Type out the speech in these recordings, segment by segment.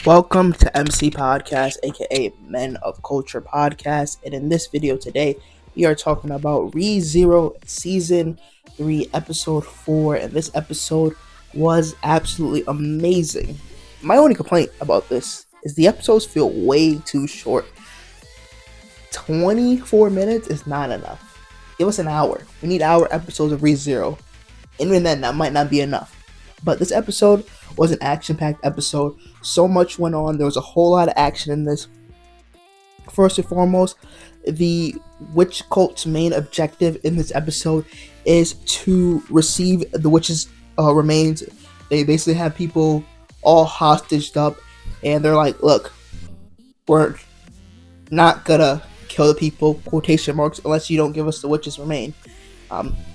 Welcome to MCpodcast, aka Men of Culture Podcast, and in this video today, we are talking about ReZero Season 3, Episode 4, and this episode was absolutely amazing. My only complaint about this is the episodes feel way too short. 24 minutes is not enough. Give us an hour. We need hour episodes of ReZero. And even then, that might not be enough. But this episode was an action-packed episode. So much went on. There was a whole lot of action in this. First and foremost, the witch cult's main objective in this episode is to receive the witch's remains. They basically have people all hostaged up, and they're like, look, we're not gonna kill the people, quotation marks, unless you don't give us the witch's remain.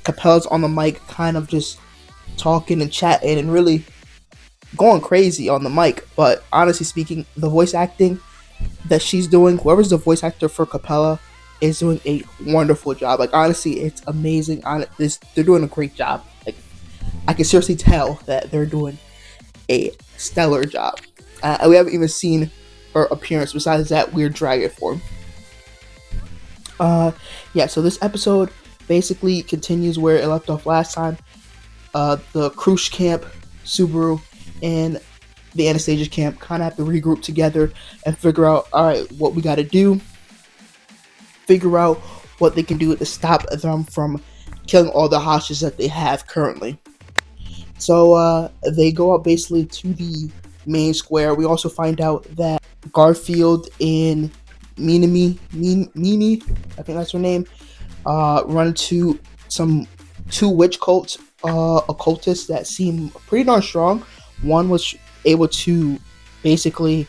Capella's on the mic, kind of just talking and chatting and really going crazy on the mic, but honestly speaking, the voice acting that she's doing, whoever's the voice actor for Capella is doing a wonderful job. Like, honestly, it's amazing. They're doing a great job. Like, I can seriously tell that they're doing a stellar job. We haven't even seen her appearance besides that weird dragon form. So this episode basically continues where it left off last time. The Krush camp, Subaru, and the Anastasia camp kind of have to regroup together and figure out, alright, what we gotta do. Figure out what they can do to stop them from killing all the hostages that they have currently. So they go up basically to the main square. We also find out that Garfield and Mimi, I think that's her name, run into two witch cults, occultists that seem pretty darn strong. One was able to basically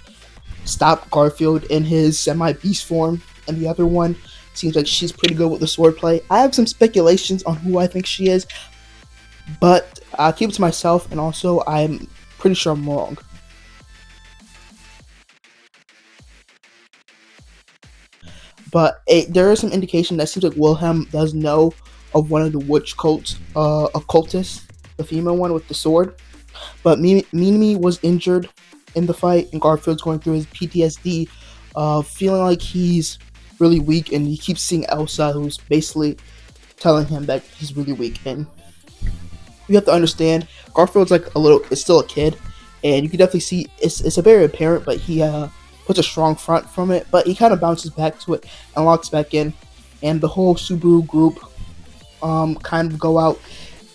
stop Garfield in his semi-beast form, and the other one seems like she's pretty good with the swordplay. I have some speculations on who I think she is, but I'll keep it to myself, and also I'm pretty sure I'm wrong. But there is some indication that seems like Wilhelm does know of one of the witch cults, occultists, the female one with the sword. But Mimi was injured in the fight, and Garfield's going through his PTSD, feeling like he's really weak, and he keeps seeing Elsa, who's basically telling him that he's really weak. And you have to understand, Garfield's is still a kid, and you can definitely see it's a very apparent, but he puts a strong front from it, but he kind of bounces back to it and locks back in, and the whole Subaru group kind of go out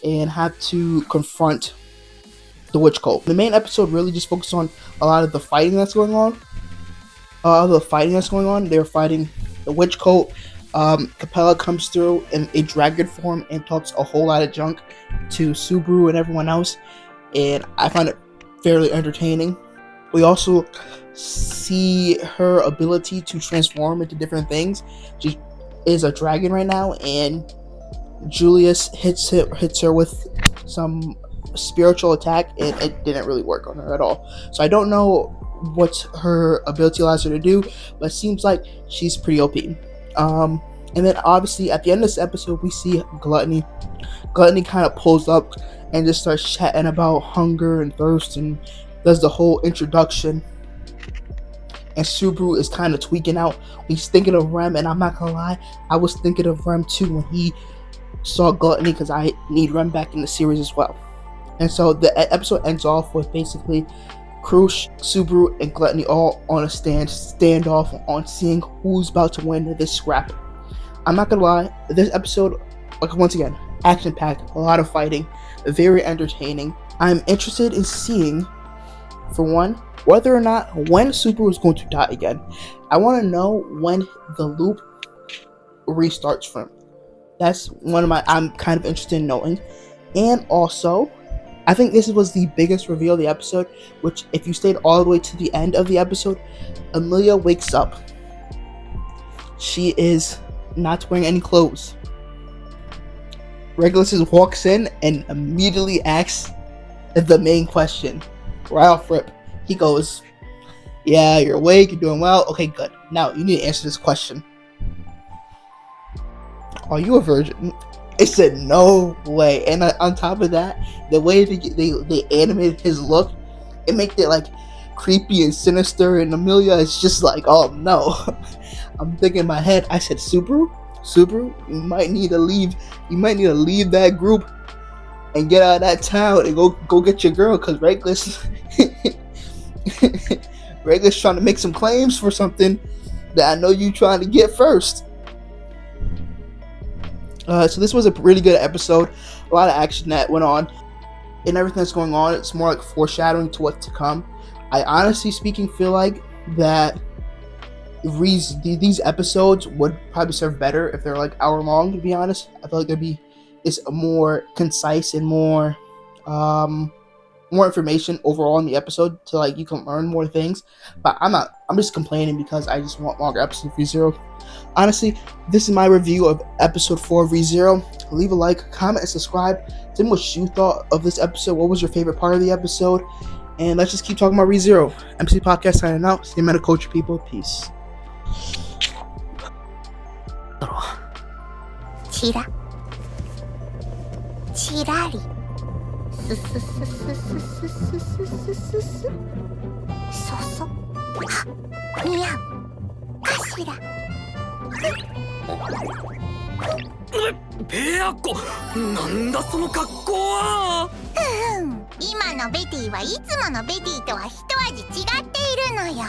and have to confront the witch cult. The main episode really just focuses on a lot of the fighting that's going on. They're fighting the witch cult. Capella comes through in a dragon form and talks a whole lot of junk to Subaru and everyone else, and I find it fairly entertaining. We also see her ability to transform into different things. She is a dragon right now, and Julius hits her with some spiritual attack, and it didn't really work on her at all. So I don't know what her ability allows her to do, but it seems like she's pretty OP. And then obviously at the end of this episode, we see Gluttony. Gluttony kind of pulls up and just starts chatting about hunger and thirst and does the whole introduction. And Subaru is kind of tweaking out. He's thinking of Rem, and I'm not gonna lie, I was thinking of Rem too when he saw Gluttony, because I need Rem back in the series as well. And so the episode ends off with basically Krush, Subaru, and Gluttony all on a standoff on seeing who's about to win this scrap. I'm not gonna lie, this episode, once again, action-packed, a lot of fighting, very entertaining. I'm interested in seeing, for one, whether or not when Subaru is going to die again. I want to know when the loop restarts for him. That's I'm kind of interested in knowing. And also, I think this was the biggest reveal of the episode, which if you stayed all the way to the end of the episode, EMILIA wakes up. She is not wearing any clothes. Regulus walks in and immediately asks the main question, right off rip. He goes, yeah, you're awake, you're doing well. Okay, good. Now, you need to answer this question. Are you a virgin? It said no way. And on top of that, the way they animated his look, it made it like creepy and sinister, and EMILIA is just like, oh no. I'm thinking in my head, I said, Subaru, you might need to leave that group and get out of that town and go get your girl, because Regulus Regulus trying to make some claims for something that I know you trying to get first. So this was a really good episode. A lot of action that went on and everything that's going on. It's more like foreshadowing to what's to come. I honestly speaking feel like that these episodes would probably serve better if they're like hour long, to be honest. I feel like it's more concise and more information overall in the episode, to like you can learn more things. But I'm just complaining because I just want longer episodes of ReZero. Honestly, this is my review of episode 4 of ReZero. Leave a like, comment, and subscribe. Tell me what you thought of this episode. What was your favorite part of the episode? And let's just keep talking about ReZero. MCpodcast signing out. See you, Meta Culture people. Peace. ちらちらりすすすすすすすすすすすそそあにゃうかしらペア子なんだその格好は。今のベティはいつものベティとは一味違っているのよ。